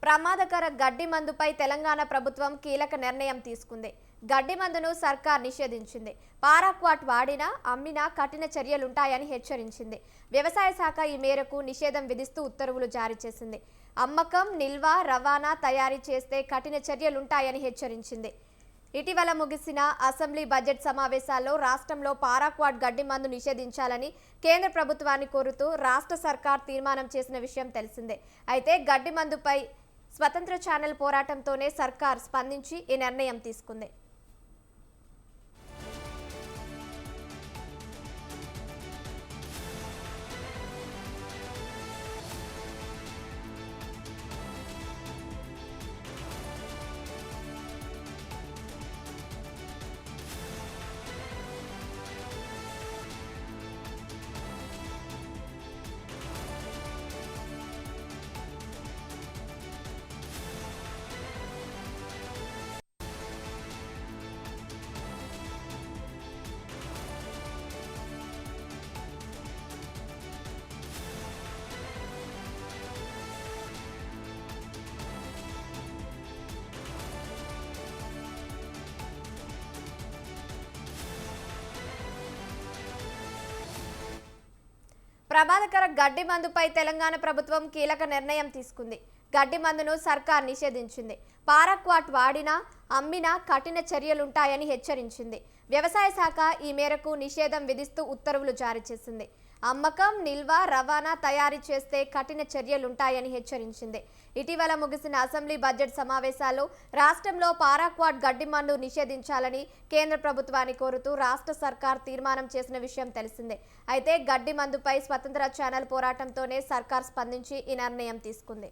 ప్రమాదకర గడ్డి మందుపై తెలంగాణ ప్రభుత్వం కీలక నిర్ణయం తీసుకుంది. గడ్డి మందును సర్కార్ నిషేధించింది. పారాక్వాట్ వాడినా, అమ్మినా కఠిన చర్యలుంటాయని హెచ్చరించింది. వ్యవసాయ శాఖ ఈ మేరకు నిషేధం విధిస్తూ ఉత్తర్వులు జారీ చేసింది. అమ్మకం, నిల్వ, రవాణా, తయారీ చేస్తే కఠిన చర్యలుంటాయని హెచ్చరించింది. ఇటీవల ముగిసిన అసెంబ్లీ బడ్జెట్ సమావేశాల్లో రాష్ట్రంలో పారాక్వాట్ గడ్డి మందు నిషేధించాలని కేంద్ర ప్రభుత్వాన్ని కోరుతూ రాష్ట్ర సర్కార్ తీర్మానం చేసిన విషయం తెలిసిందే. అయితే గడ్డి మందుపై స్వతంత్ర ఛానల్ పోరాటంతోనే సర్కార్ స్పందించి ఈ నిర్ణయం తీసుకుంది. ప్రమాదకర గడ్డి మందుపై తెలంగాణ ప్రభుత్వం కీలక నిర్ణయం తీసుకుంది. గడ్డి మందును సర్కార్ నిషేధించింది. పారాక్వాట్ వాడినా, అమ్మినా కఠిన చర్యలుంటాయని హెచ్చరించింది. వ్యవసాయ శాఖ ఈ మేరకు నిషేధం విధిస్తూ ఉత్తర్వులు జారీ చేసింది. అమ్మకం, నిల్వ, రవాణా, తయారీ చేస్తే కఠిన చర్యలుంటాయని హెచ్చరించింది. ఇటీవల ముగిసిన అసెంబ్లీ బడ్జెట్ సమావేశాల్లో రాష్ట్రంలో పారాక్వాట్ గడ్డి మందు నిషేధించాలని కేంద్ర ప్రభుత్వాన్ని కోరుతూ రాష్ట్ర సర్కార్ తీర్మానం చేసిన విషయం తెలిసిందే. అయితే గడ్డి మందుపై స్వతంత్ర ఛానల్ పోరాటంతోనే సర్కార్ స్పందించి ఈ నిర్ణయం తీసుకుంది.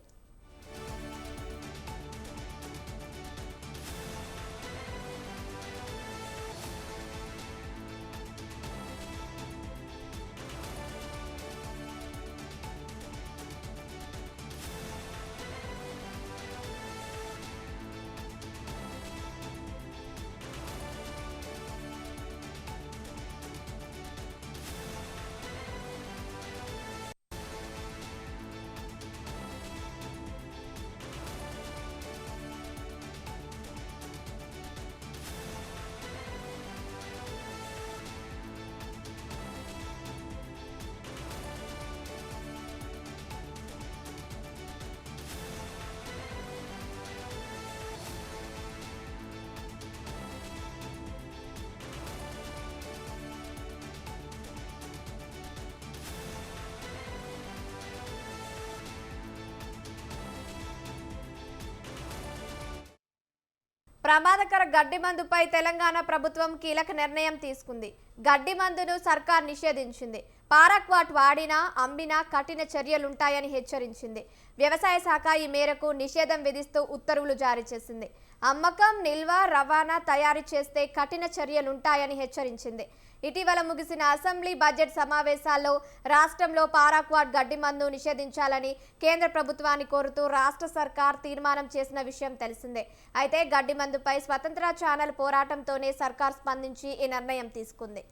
ప్రమాదకర గడ్డి మందుపై తెలంగాణ ప్రభుత్వం కీలక నిర్ణయం తీసుకుంది. గడ్డి మందును సర్కార్ నిషేధించింది. పారాక్వాట్ వాడినా, అమ్మినా కఠిన చర్యలుంటాయని హెచ్చరించింది. వ్యవసాయ శాఖ ఈ మేరకు నిషేధం విధిస్తూ ఉత్తర్వులు జారీ చేసింది. అమ్మకం, నిల్వ, రవాణా, తయారీ చేస్తే కఠిన చర్యలుంటాయని హెచ్చరించింది. ఇటీవల ముగిసిన అసెంబ్లీ బడ్జెట్ సమావేశాల్లో రాష్ట్రంలో పారాక్వాట్ గడ్డి మందు నిషేధించాలని కేంద్ర ప్రభుత్వాన్ని కోరుతూ రాష్ట్ర సర్కార్ తీర్మానం చేసిన విషయం తెలిసిందే. అయితే గడ్డి మందుపై స్వతంత్ర ఛానల్ పోరాటంతోనే సర్కార్ స్పందించి ఈ నిర్ణయం తీసుకుంది.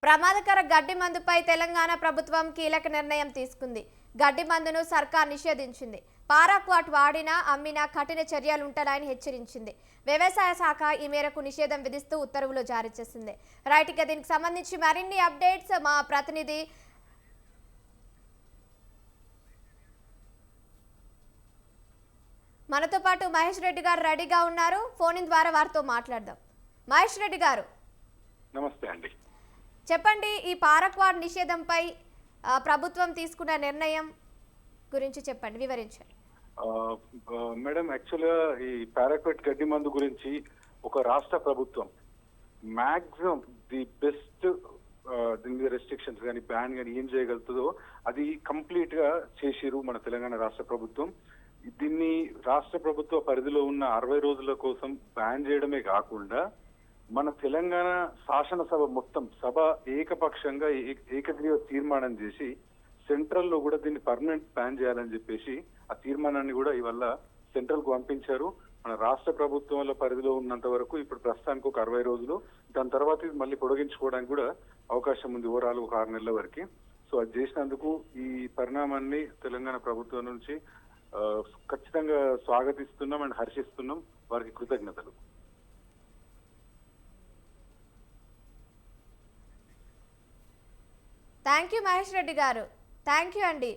ప్రమాదకర గడ్డి మందుపై తెలంగాణ ప్రభుత్వం కీలక నిర్ణయం తీసుకుంది. గడ్డి మందును సర్కార్ నిషేధించింది. పారాక్వాట్ వాడినా, అమ్మినా కఠిన చర్యలుంటాయని హెచ్చరించింది. వ్యవసాయ శాఖ ఈ మేరకు నిషేధం విధిస్తూ ఉత్తర్వులు జారీ చేసింది. రైట్, ఇక దీనికి సంబంధించి మరిన్ని అప్డేట్స్ మా ప్రతినిధి మనతో పాటు మహేష్ రెడ్డి గారు రెడీగా ఉన్నారు. ఫోన్ ద్వారా వారితో మాట్లాడదాం. మహేష్ రెడ్డి గారు, నమస్తే అండి. చెప్పండి, ఈ పారాక్వాట్ నిషేధంపై ప్రభుత్వం తీసుకున్న నిర్ణయం గురించి చెప్పండి, వివరించండి. మేడం, యాక్చువల్గా ఈ పారాక్వాట్ గడ్డి మందు గురించి ఒక రాష్ట్ర ప్రభుత్వం మాక్సిమం ది బెస్ట్ దీని మీద రెస్ట్రిక్షన్స్ కానీ బ్యాన్ కానీ ఏం చేయగలుగుతుందో అది కంప్లీట్ గా చేసిరు మన తెలంగాణ రాష్ట్ర ప్రభుత్వం. దీన్ని రాష్ట్ర ప్రభుత్వ పరిధిలో ఉన్న 60 రోజుల కోసం బ్యాన్ చేయడమే కాకుండా మన తెలంగాణ శాసనసభ మొత్తం సభ ఏకపక్షంగా ఏకగ్రీవ తీర్మానం చేసి సెంట్రల్ లో కూడా దీన్ని పర్మనెంట్ బ్యాన్ చేయాలని చెప్పేసి ఆ తీర్మానాన్ని కూడా ఇవాళ సెంట్రల్ కు పంపించారు. మన రాష్ట్ర ప్రభుత్వాల పరిధిలో ఉన్నంత వరకు ఇప్పుడు ప్రస్తుతానికి ఒక 60 రోజులు, దాని తర్వాత ఇది మళ్ళీ పొడిగించుకోవడానికి కూడా అవకాశం ఉంది ఓవరాల్ ఒక 6 నెలల వరకు. సో అది చేసినందుకు ఈ పరిణామాన్ని తెలంగాణ ప్రభుత్వం నుంచి ఖచ్చితంగా స్వాగతిస్తున్నాం అండ్ హర్షిస్తున్నాం. వారికి కృతజ్ఞతలు. థ్యాంక్ యూ మహేష్ రెడ్డి గారు. థ్యాంక్ యూ అండి.